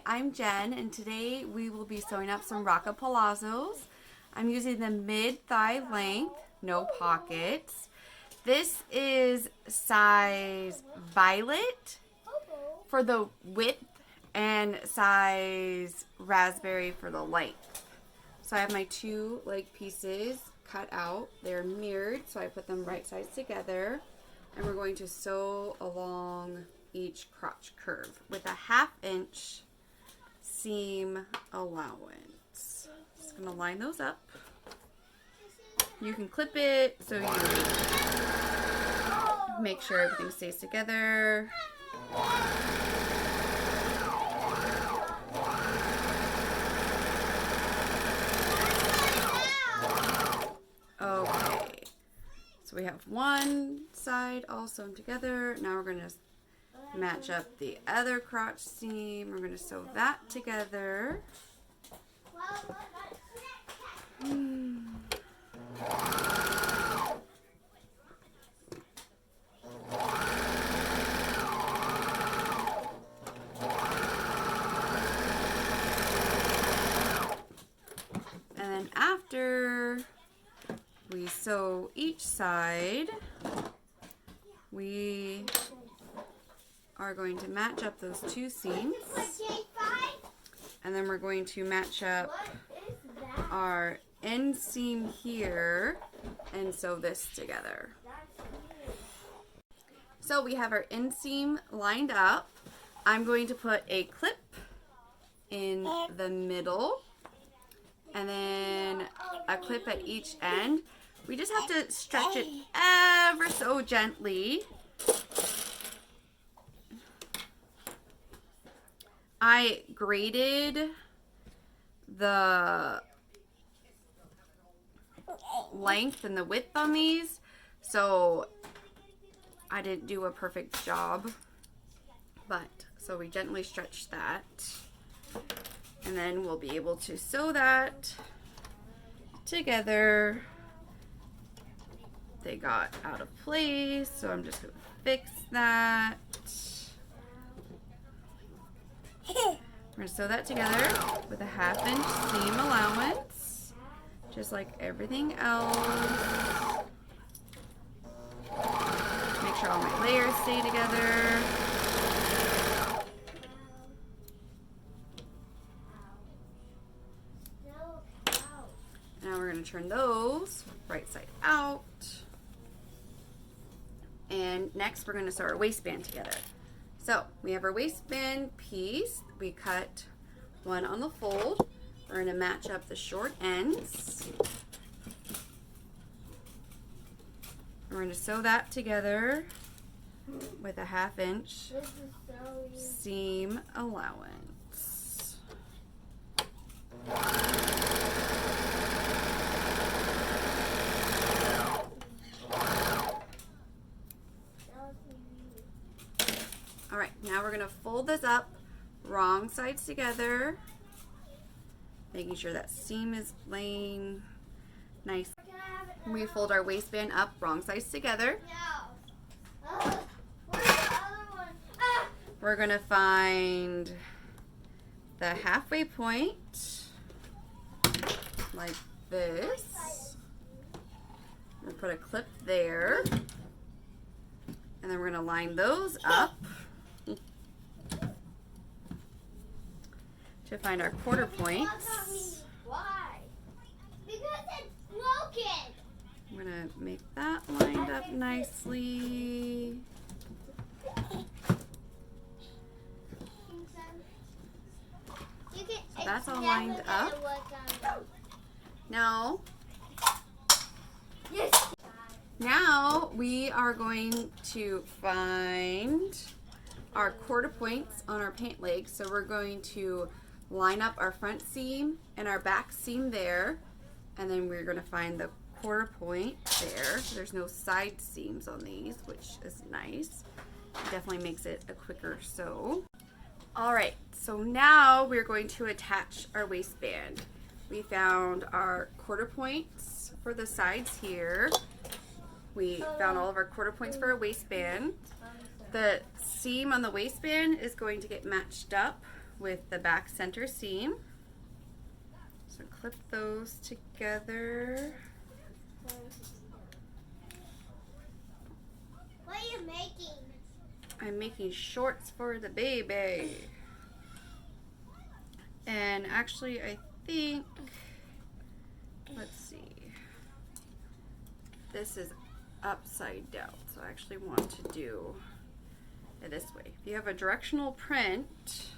I'm Jen, and today we will be sewing up some Rockapalazzos. I'm using the mid-thigh length, no pockets. This is size violet for the width and size raspberry for the length. So I have my two leg pieces cut out. They're mirrored, so I put them right sides together. And we're going to sew along each crotch curve with a 1/2 inch seam allowance. Just going to line those up. You can clip it so you make sure everything stays together. Okay, so we have one side all sewn together. Now we're going to match up the other crotch seam. We're going to sew that together. And then after we sew each side, we are going to match up those two seams, and then we're going to match up our end seam here and sew this together. So we have our end seam lined up. I'm going to put a clip in the middle and then a clip at each end. We just have to stretch it ever so gently. I graded the length and the width on these, so I didn't do a perfect job, but so we gently stretch that, and then we'll be able to sew that together. They got out of place, so I'm just going to fix that. We're going to sew that together with a 1/2 inch seam allowance, just like everything else. Make sure all my layers stay together. Now we're going to turn those right side out. And next we're going to sew our waistband together. So we have our waistband piece. We cut one on the fold. We're going to match up the short ends. We're going to sew that together with a 1/2 inch seam allowance. All right, now we're going to fold this up, wrong sides together, making sure that seam is laying nice. We fold our waistband up, wrong sides together. We're going to find the halfway point, like this. We'll put a clip there, and then we're going to line those up to find our quarter points. Why? Because it's broken. I'm going to make that lined up nicely. So that's all lined up. Now we are going to find our quarter points on our pant leg. So we're going to line up our front seam and our back seam there, and then we're going to find the quarter point there. There's no side seams on these, which is nice. It definitely makes it a quicker sew. Alright, so now we're going to attach our waistband. We found our quarter points for the sides here. We found all of our quarter points for our waistband. The seam on the waistband is going to get matched up with the back center seam. So clip those together. What are you making? I'm making shorts for the baby. And actually I think, let's see, this is upside down, so I actually want to do it this way. If you have a directional print,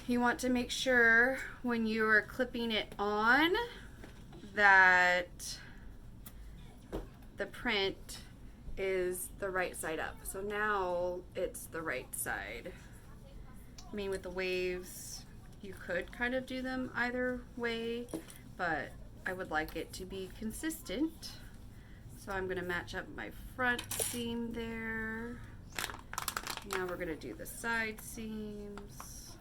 you want to make sure when you are clipping it on that the print is the right side up. So now it's the right side. I mean, with the waves, you could kind of do them either way, but I would like it to be consistent. So I'm going to match up my front seam there. Now we're going to do the side seams.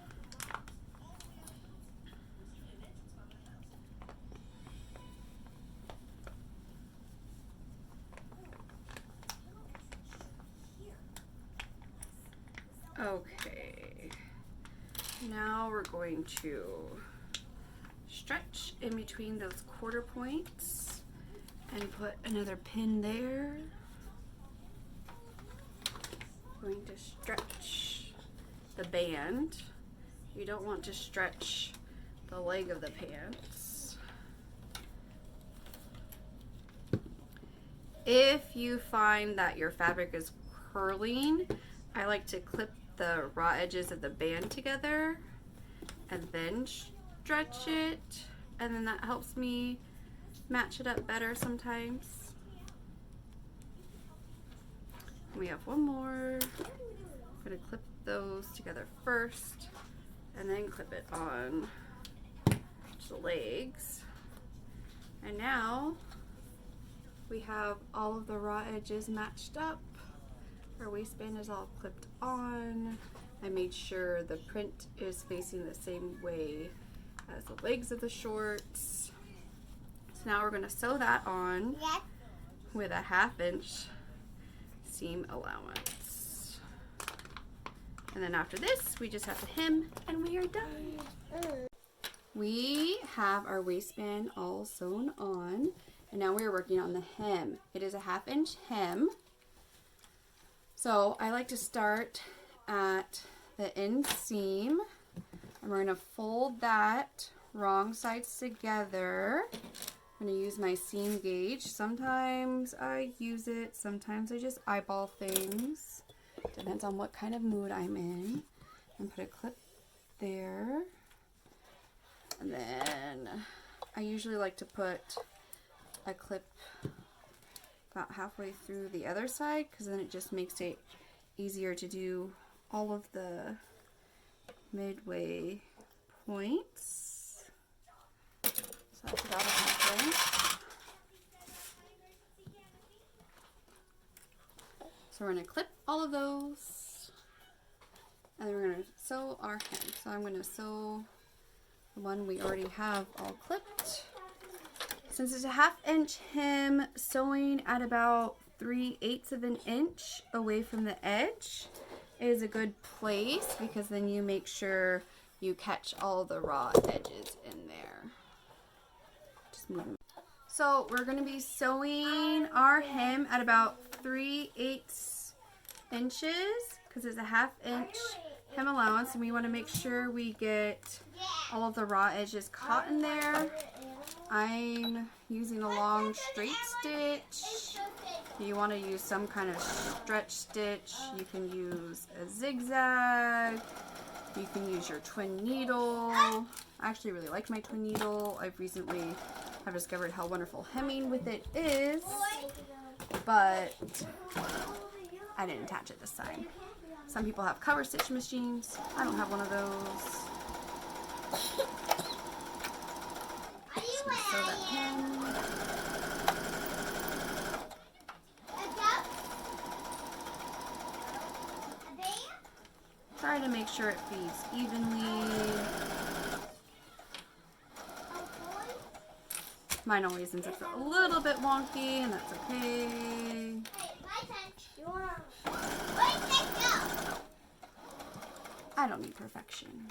Okay, now we're going to stretch in between those quarter points and put another pin there. Going to stretch the band. You don't want to stretch the leg of the pants. If you find that your fabric is curling, I like to clip the raw edges of the band together and then stretch it, and then that helps me match it up better sometimes. We have one more. I'm going to clip those together first and then clip it on to the legs. And now we have all of the raw edges matched up. Our waistband is all clipped on. I made sure the print is facing the same way as the legs of the shorts. So now we're going to sew that on with a 1/2 inch seam allowance. And then after this, we just have to hem and we are done. We have our waistband all sewn on, and now we are working on the hem. It is a 1/2 inch hem. So I like to start at the inseam, and we're going to fold that wrong sides together. I'm going to use my seam gauge. Sometimes I use it, sometimes I just eyeball things. Depends on what kind of mood I'm in. And put a clip there. And then I usually like to put a clip about halfway through the other side, because then it just makes it easier to do all of the midway points. So that's about halfway. So we're going to clip all of those, and then we're going to sew our hem. So I'm going to sew the one we already have all clipped. Since it's a 1/2 inch hem, sewing at about 3/8 of an inch away from the edge is a good place, because then you make sure you catch all the raw edges in there. Just move them. So we're going to be sewing our hem at about 3/8 inches, because it's a 1/2 inch hem allowance, and we want to make sure we get all of the raw edges caught in there. I'm using a long straight stitch. You want to use some kind of stretch stitch. You can use a zigzag. You can use your twin needle. I actually really like my twin needle. I've recently discovered how wonderful hemming with it is, but I didn't attach it this time. Some people have cover stitch machines. I don't have one of those. Sew that hem. Try to make sure it feeds evenly. Mine always ends up a little bit wonky, and that's okay. Hey, my turn. You wanna... Where's that go? I don't need perfection.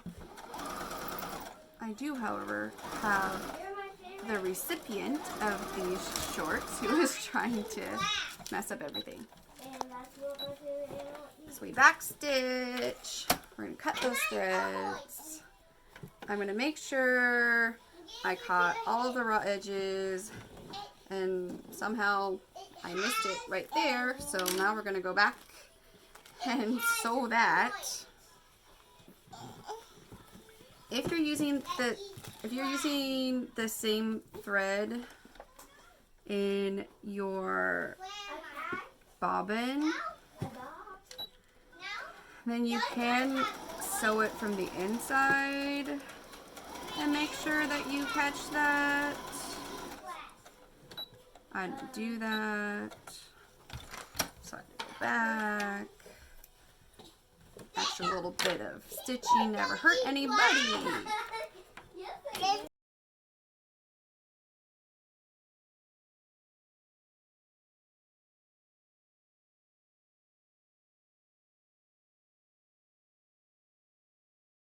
I do, however, have the recipient of these shorts who is trying to mess up everything. So we back stitch. We're going to cut those threads. I'm going to make sure I caught all of the raw edges, and somehow I missed it right there. So now we're going to go back and sew that. If you're using the same thread in your bobbin, then you can sew it from the inside and make sure that you catch that. I didn't do that, so I have to go back. Extra little bit of stitching never hurt anybody.